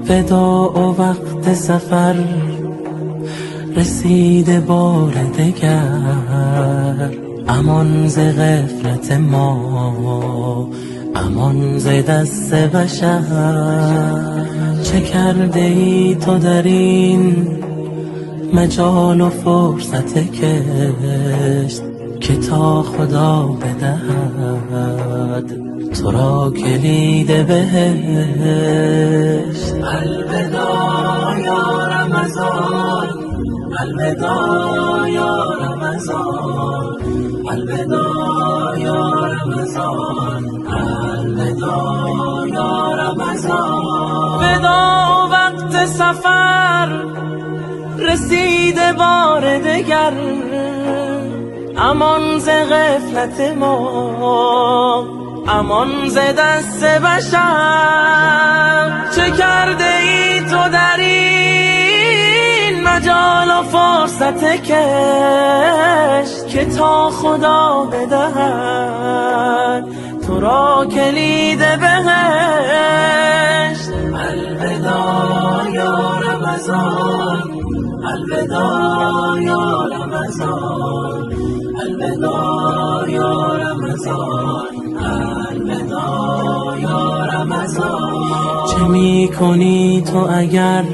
وداع و وقت سفر رسیده بار دگر، امان ز غفلت ما، امان ز دست بشر. چه کرده ای تو در این مجال و فرصت کشت که تا خدا بدهد تو را کلید بهشت. الوداع یا رمضان، الوداع یا رمضان، الوداع یا رمضان، الوداع یا رمضان. وداع وقت سفر رسیده بار دگر، امان ز غفلت ما، امان ز دست بشر. چه کرده ای تو در این مجال و فرصت کش که تا خدا بدهد تو را کلید بهشت. الوداع یا رمضان، الوداع یا رمضان، الوداع یا رمضان، الوداع یا رمضان. چه می کنی تو اگر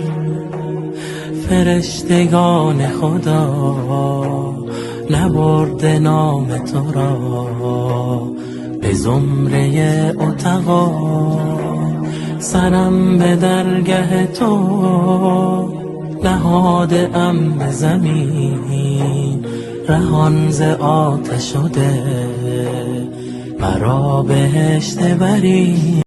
فرشتگان خدا نبرده نام تو را به زمره عتقا؟ سرم به درگه تو نهاده ام به زمین، رهان ز آتش شده مرا بهشت بری.